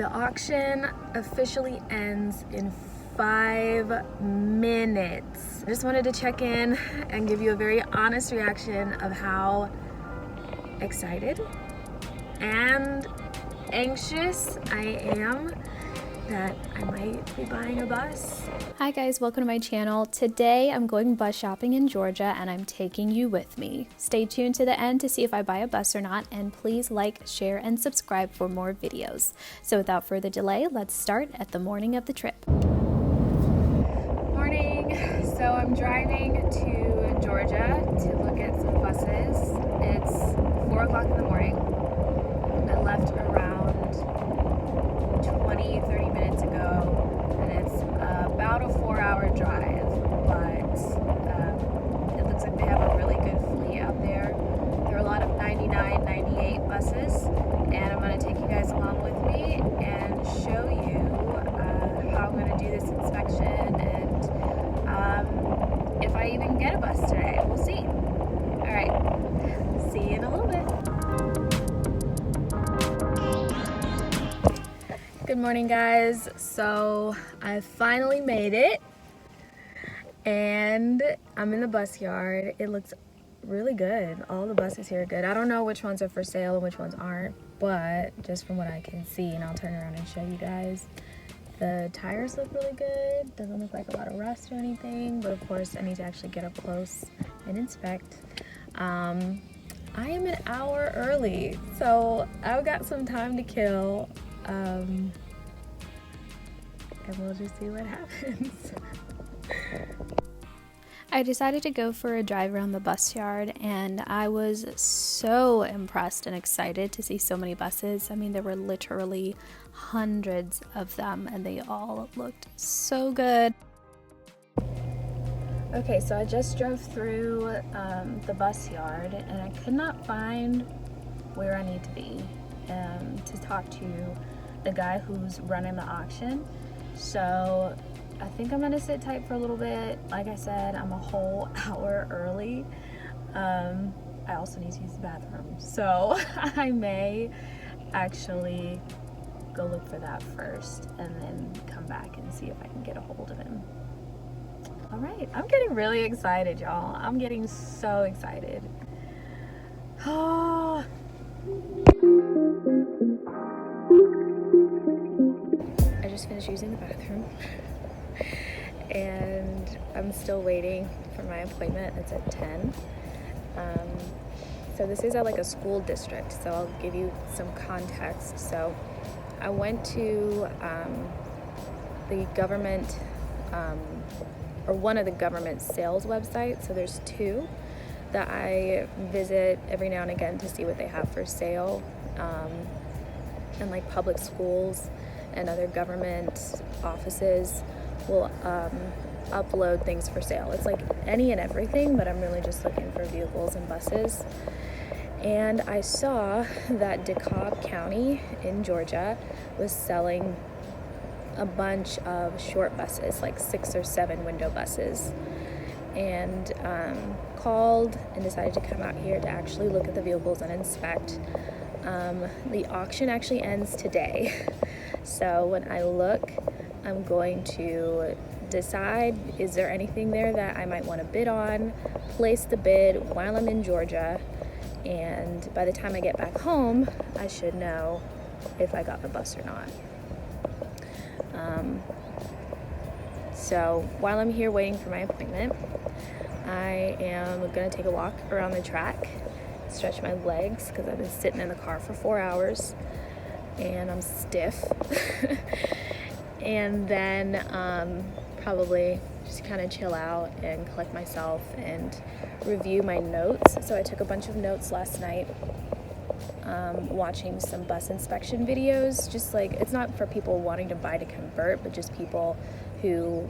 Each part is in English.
The auction officially ends in 5 minutes. I just wanted to check in and give you a very honest reaction of how excited and anxious I am that I might be buying a bus. Hi guys, welcome to my channel. Today I'm going bus shopping in Georgia and I'm taking you with me. Stay tuned to the end to see if I buy a bus or not, and please like, share, and subscribe for more videos. So without further delay, let's start at the morning of the trip. Morning. So I'm driving to Georgia to look at some buses. It's 4 o'clock in the morning. I left around 20-30 minutes ago, and it's about a 4-hour drive, but it looks like they have a really good fleet out there. There are a lot of 99, 98 buses, and I'm going to take you guys along with me and show you how I'm going to do this inspection and if I even get a bus today. We'll see. All right, see you in a little bit. Good morning, guys. So I finally made it and I'm in the bus yard. It looks really good. All the buses here are good. I don't know which ones are for sale and which ones aren't, but just from what I can see, and I'll turn around and show you guys, the tires look really good. Doesn't look like a lot of rust or anything, but of course I need to actually get up close and inspect. I am an hour early, so I've got some time to kill. And we'll just see what happens. I decided to go for a drive around the bus yard, and I was so impressed and excited to see so many buses. I mean, there were literally hundreds of them, and they all looked so good. Okay, so I just drove through the bus yard, and I could not find where I need to be to talk to the guy who's running the auction. So I think I'm gonna sit tight for a little bit. Like I said, I'm a whole hour early. I also need to use the bathroom, so I may actually go look for that first and then come back and see if I can get a hold of him. All right, I'm getting really excited, y'all. I'm getting so excited. Oh. I just finished using the bathroom and I'm still waiting for my appointment. It's at 10. So this is at like a school district, so I'll give you some context. So I went to the government or one of the government sales websites. So there's two that I visit every now and again to see what they have for sale, and like public schools and other government offices will upload things for sale. It's like any and everything, but I'm really just looking for vehicles and buses. And I saw that DeKalb County in Georgia was selling a bunch of short buses, like 6 or 7 window buses, and called and decided to come out here to actually look at the vehicles and inspect. The auction actually ends today. So when I look, I'm going to decide, is there anything there that I might want to bid on, place the bid while I'm in Georgia, and by the time I get back home, I should know if I got the bus or not. So while I'm here waiting for my appointment, I am going to take a walk around the track, stretch my legs because I've been sitting in the car for 4 hours and I'm stiff. And then probably just kind of chill out and collect myself and review my notes. So I took a bunch of notes last night, watching some bus inspection videos. Just like, it's not for people wanting to buy to convert, but just people who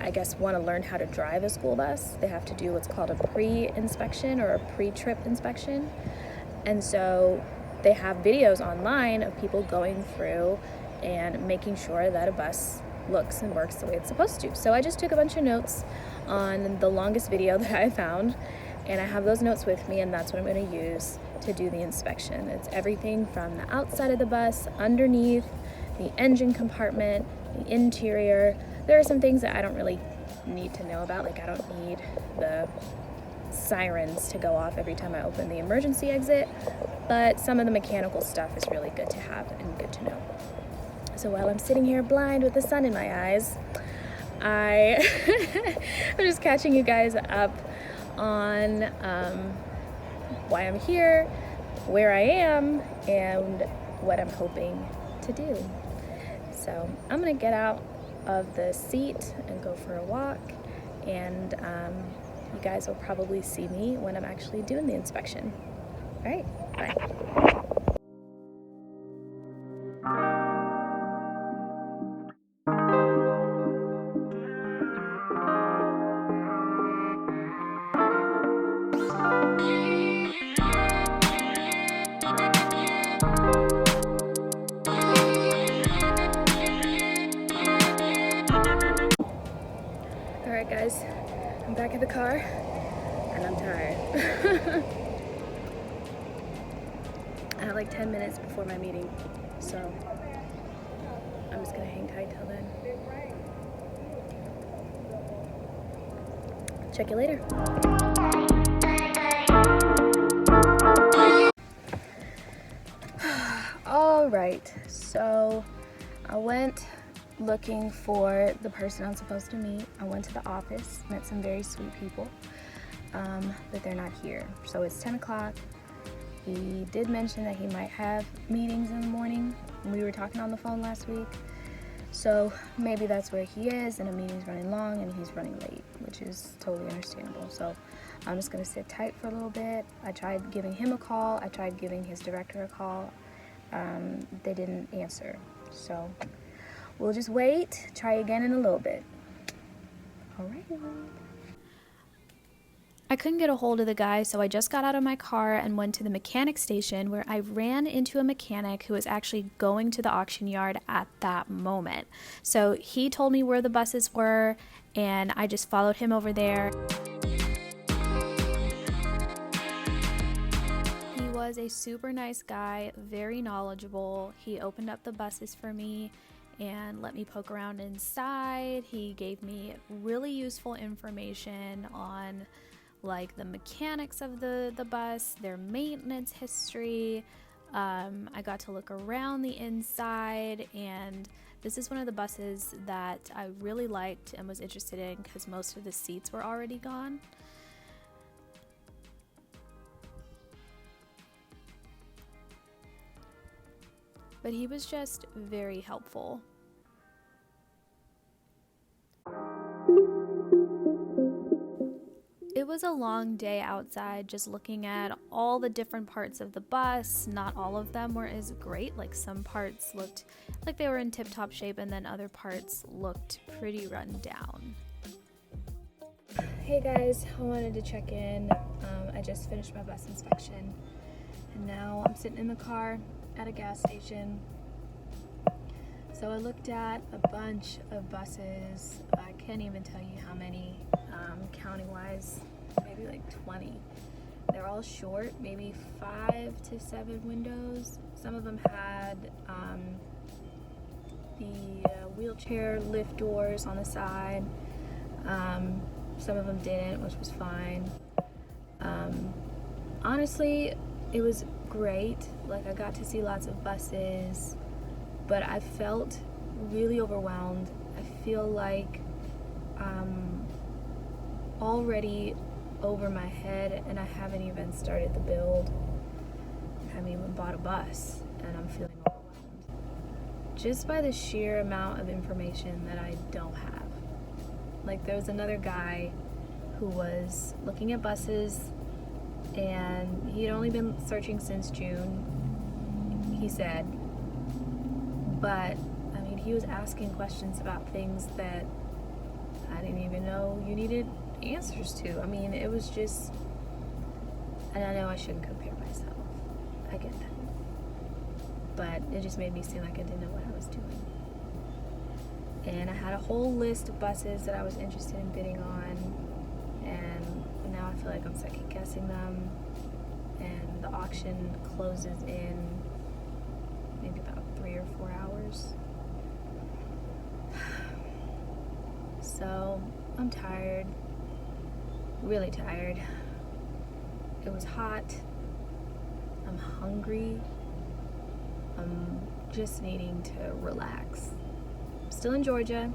I guess want to learn how to drive a school bus. They have to do what's called a pre-inspection or a pre-trip inspection. And so they have videos online of people going through and making sure that a bus looks and works the way it's supposed to. So I just took a bunch of notes on the longest video that I found, and I have those notes with me, and that's what I'm going to use to do the inspection. It's everything from the outside of the bus, underneath, the engine compartment, the interior. There are some things that I don't really need to know about. Like I don't need the sirens to go off every time I open the emergency exit, but some of the mechanical stuff is really good to have and good to know. So while I'm sitting here blind with the sun in my eyes, I'm just catching you guys up on why I'm here, where I am, and what I'm hoping to do. So I'm gonna get out of the seat and go for a walk, and you guys will probably see me when I'm actually doing the inspection. All right, bye. All right, guys, I'm back in the car, and I'm tired. I have like 10 minutes before my meeting, so I'm just gonna hang tight till then. Check you later. All right, so I went looking for the person I'm supposed to meet. I went to the office, met some very sweet people, but they're not here. So it's 10 o'clock. He did mention that he might have meetings in the morning. We were talking on the phone last week. So maybe that's where he is, and the meeting's running long and he's running late, which is totally understandable. So I'm just gonna sit tight for a little bit. I tried giving him a call. I tried giving his director a call. They didn't answer. So we'll just wait, try again in a little bit. All right. I couldn't get a hold of the guy, so I just got out of my car and went to the mechanic station, where I ran into a mechanic who was actually going to the auction yard at that moment. So he told me where the buses were, and I just followed him over there. He was a super nice guy, very knowledgeable. He opened up the buses for me and let me poke around inside. He gave me really useful information on like the mechanics of the bus, their maintenance history. I got to look around the inside, and this is one of the buses that I really liked and was interested in because most of the seats were already gone. But he was just very helpful. It was a long day outside, just looking at all the different parts of the bus. Not all of them were as great. Like some parts looked like they were in tip-top shape, and then other parts looked pretty run down. Hey guys, I wanted to check in. I just finished my bus inspection, and now I'm sitting in the car at a gas station. So I looked at a bunch of buses. I can't even tell you how many, counting-wise, maybe like 20. They're all short, maybe 5 to 7 windows. Some of them had the wheelchair lift doors on the side. Some of them didn't, which was fine. Honestly, it was great. Like, I got to see lots of buses, but I felt really overwhelmed. I feel like I'm already over my head, and I haven't even started the build. I haven't even bought a bus, and I'm feeling overwhelmed just by the sheer amount of information that I don't have. Like, there was another guy who was looking at buses, and he'd only been searching since June, he said. But, I mean, he was asking questions about things that I didn't even know you needed answers to. I mean, it was just, and I know I shouldn't compare myself. I get that. But it just made me seem like I didn't know what I was doing. And I had a whole list of buses that I was interested in bidding on, and now I feel like I'm second guessing them. And the auction closes in maybe about 3 or 4 hours. I'm tired, really tired. It was hot. I'm hungry. I'm just needing to relax. I'm still in Georgia.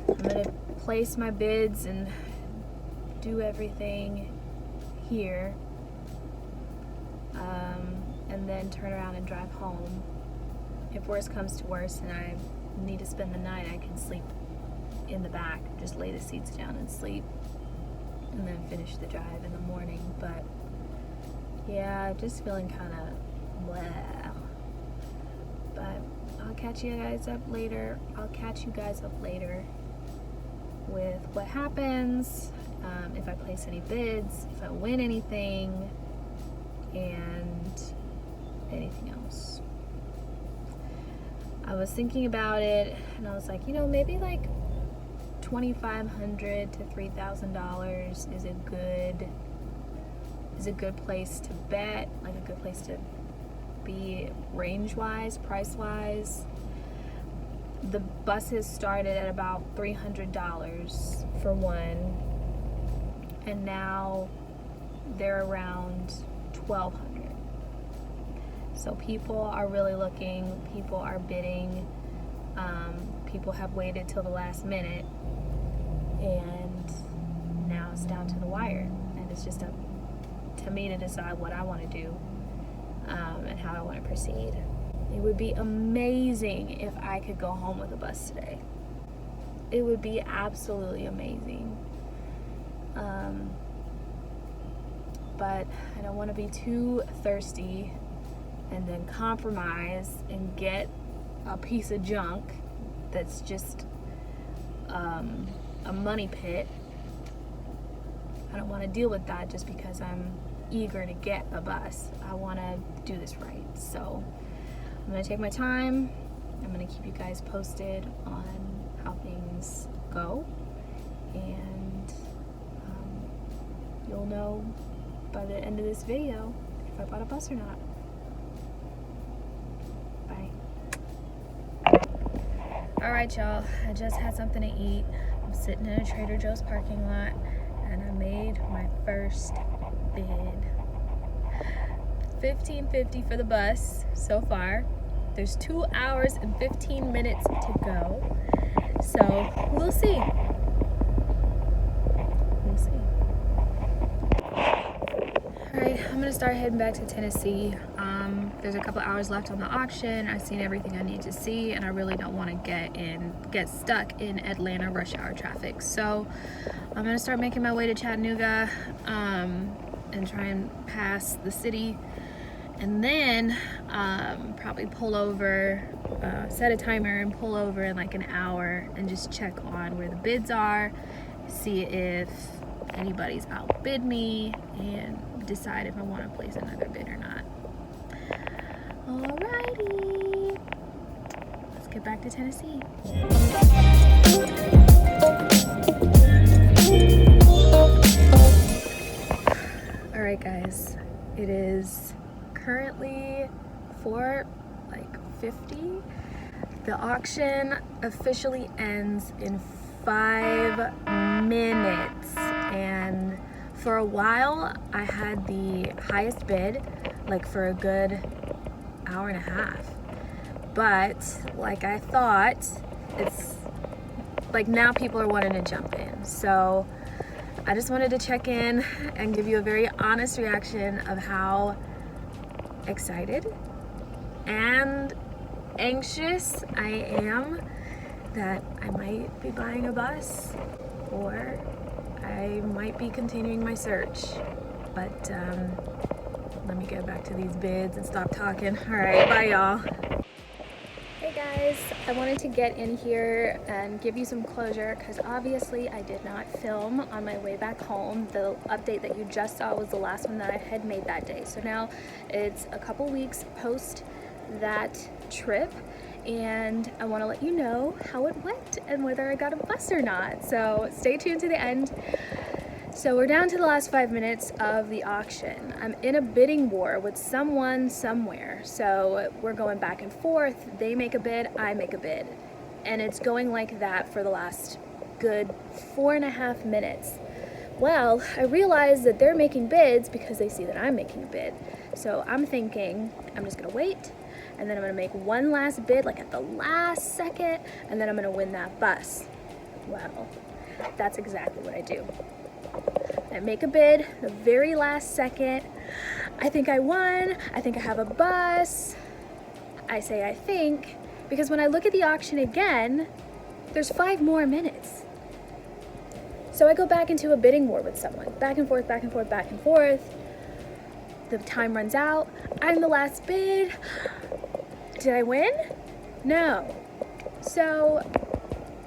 I'm gonna place my bids and do everything here, and then turn around and drive home. If worse comes to worse and I need to spend the night, I can sleep in the back, just lay the seats down and sleep, and then finish the drive in the morning. But yeah, just feeling kind of blah. But I'll catch you guys up later. With what happens, if I place any bids, if I win anything, and anything else. I was thinking about it, and I was like, maybe like $2,500 to $3,000 is a good place to bet, like a good place to be range-wise, price-wise. The buses started at about $300 for one, and now they're around $1,200. So people are really looking, people are bidding, people have waited till the last minute, and now it's down to the wire, and it's just up to me to decide what I want to do, and how I want to proceed. It would be amazing if I could go home with a bus today. It would be absolutely amazing. But I don't want to be too thirsty and then compromise and get a piece of junk that's just a money pit. I don't want to deal with that just because I'm eager to get a bus. I want to do this right. So I'm going to take my time. I'm going to keep you guys posted on how things go. And you'll know by the end of this video if I bought a bus or not. Bye. Alright, y'all. I just had something to eat. I'm sitting in a Trader Joe's parking lot, and I made my first bid. $15.50 for the bus so far. There's 2 hours and 15 minutes to go. So we'll see. Alright, I'm gonna start heading back to Tennessee. There's a couple hours left on the auction. I've seen everything I need to see, and I really don't want to get stuck in Atlanta rush hour traffic. So I'm gonna start making my way to Chattanooga, and try and pass the city, and then probably pull over, set a timer and pull over in like an hour and just check on where the bids are, see if anybody's outbid me, and decide if I want to place another bid or not. Alrighty, let's get back to Tennessee. Alright guys, it is currently 4:50. The auction officially ends in 5 minutes, and for a while I had the highest bid, like for a good hour and a half, but like I thought, it's like now people are wanting to jump in. So I just wanted to check in and give you a very honest reaction of how excited and anxious I am that I might be buying a bus, or I might be continuing my search. But let me get back to these bids and stop talking. All right, bye y'all. Hey guys, I wanted to get in here and give you some closure because obviously I did not film on my way back home. The update that you just saw was the last one that I had made that day. So now it's a couple weeks post that trip, and I want to let you know how it went and whether I got a bus or not. So stay tuned to the end. So we're down to the last 5 minutes of the auction. I'm in a bidding war with someone somewhere. So we're going back and forth. They make a bid, I make a bid. And it's going like that for the last good 4.5 minutes. Well, I realized that they're making bids because they see that I'm making a bid. So I'm thinking, I'm just gonna wait, and then I'm gonna make one last bid, like at the last second, and then I'm gonna win that bus. Well, that's exactly what I do. I make a bid the very last second. I think I won. I think I have a bus. I say I think, because when I look at the auction again, there's 5 more minutes. So I go back into a bidding war with someone, back and forth, back and forth, back and forth. The time runs out. I'm the last bid. Did I win? No. So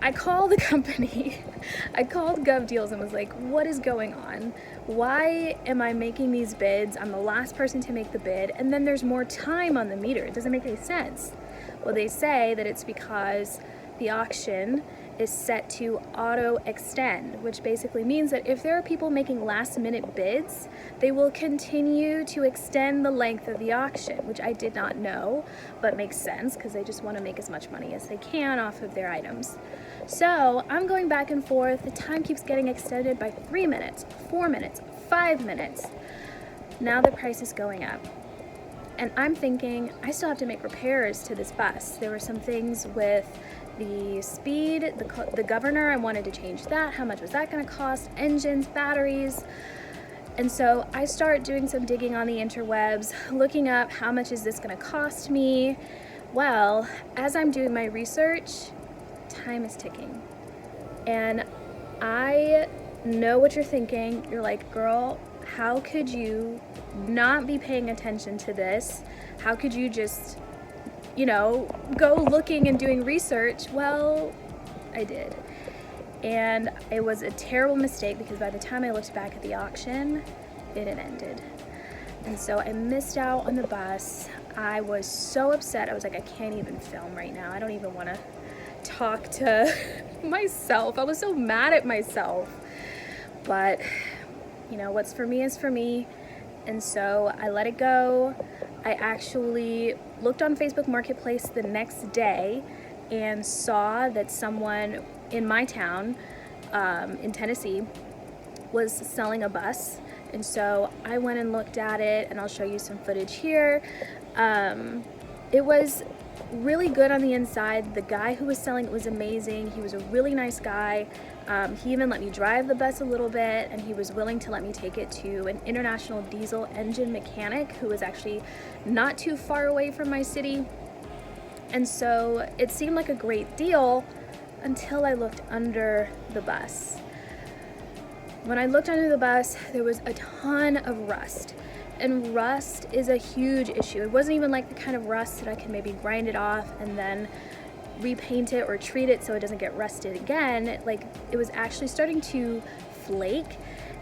I call the company. I called GovDeals and was like, what is going on? Why am I making these bids? I'm the last person to make the bid, and then there's more time on the meter. It doesn't make any sense. Well, they say that it's because the auction is set to auto extend, which basically means that if there are people making last minute bids, they will continue to extend the length of the auction, which I did not know, but makes sense because they just want to make as much money as they can off of their items. So I'm going back and forth. The time keeps getting extended by 3 minutes, 4 minutes, 5 minutes. Now the price is going up. And I'm thinking, I still have to make repairs to this bus. There were some things with the speed, the governor, I wanted to change that. How much was that gonna cost? Engines, batteries. And so I start doing some digging on the interwebs, looking up how much is this gonna cost me. Well, as I'm doing my research, time is ticking. And I know what you're thinking. You're like, girl, how could you not be paying attention to this? How could you just, go looking and doing research? Well, I did. And it was a terrible mistake because by the time I looked back at the auction, it had ended. And so I missed out on the bus. I was so upset. I was like, I can't even film right now. I don't even want to talk to myself. I was so mad at myself. But, what's for me is for me. And so I let it go. I actually looked on Facebook Marketplace the next day and saw that someone in my town, in Tennessee, was selling a bus. And so I went and looked at it, and I'll show you some footage here. It was really good on the inside. The guy who was selling it was amazing. He was a really nice guy. He even let me drive the bus a little bit, and he was willing to let me take it to an international diesel engine mechanic who was actually not too far away from my city. And so it seemed like a great deal until I looked under the bus. When I looked under the bus, there was a ton of rust. And rust is a huge issue. It wasn't even like the kind of rust that I can maybe grind it off and then repaint it or treat it so it doesn't get rusted again. Like, it was actually starting to flake.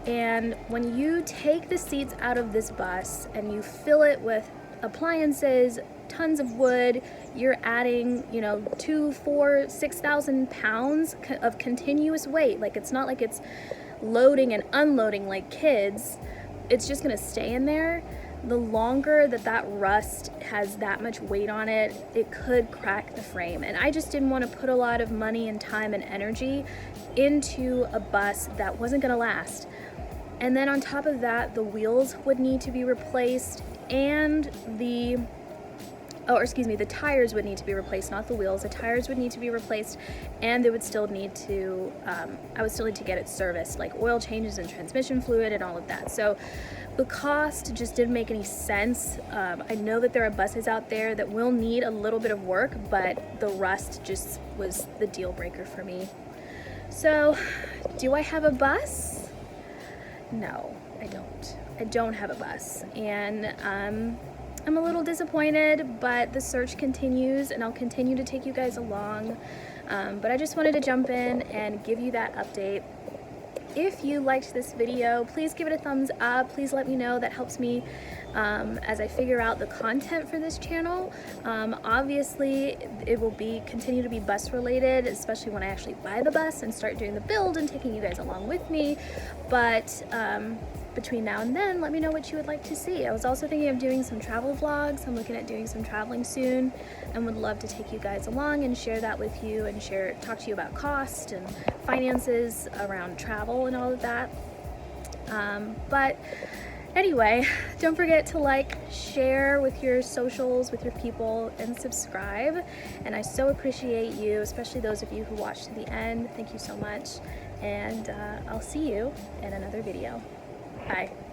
And when you take the seats out of this bus and you fill it with appliances, tons of wood, you're adding, 2, 4, 6,000 pounds of continuous weight. Like, it's not like it's loading and unloading like kids. It's just gonna stay in there. The longer that rust has that much weight on it, it could crack the frame. And I just didn't want to put a lot of money and time and energy into a bus that wasn't gonna last. And then on top of that, the wheels would need to be replaced, and the tires would need to be replaced, not the wheels. The tires would need to be replaced, and they would still need to, I would still need to get it serviced, like oil changes and transmission fluid and all of that. So the cost just didn't make any sense. I know that there are buses out there that will need a little bit of work, but the rust just was the deal breaker for me. So, do I have a bus? No, I don't. I don't have a bus, and I'm a little disappointed, but the search continues, and I'll continue to take you guys along. But I just wanted to jump in and give you that update. If you liked this video, please give it a thumbs up. Please let me know. That helps me as I figure out the content for this channel. Obviously, it will continue to be bus related, especially when I actually buy the bus and start doing the build and taking you guys along with me. But between now and then, let me know what you would like to see. I was also thinking of doing some travel vlogs. I'm looking at doing some traveling soon and would love to take you guys along and share that with you and talk to you about cost and finances around travel and all of that. But anyway, don't forget to like, share with your socials, with your people, and subscribe. And I so appreciate you, especially those of you who watched to the end. Thank you so much. And I'll see you in another video. Bye.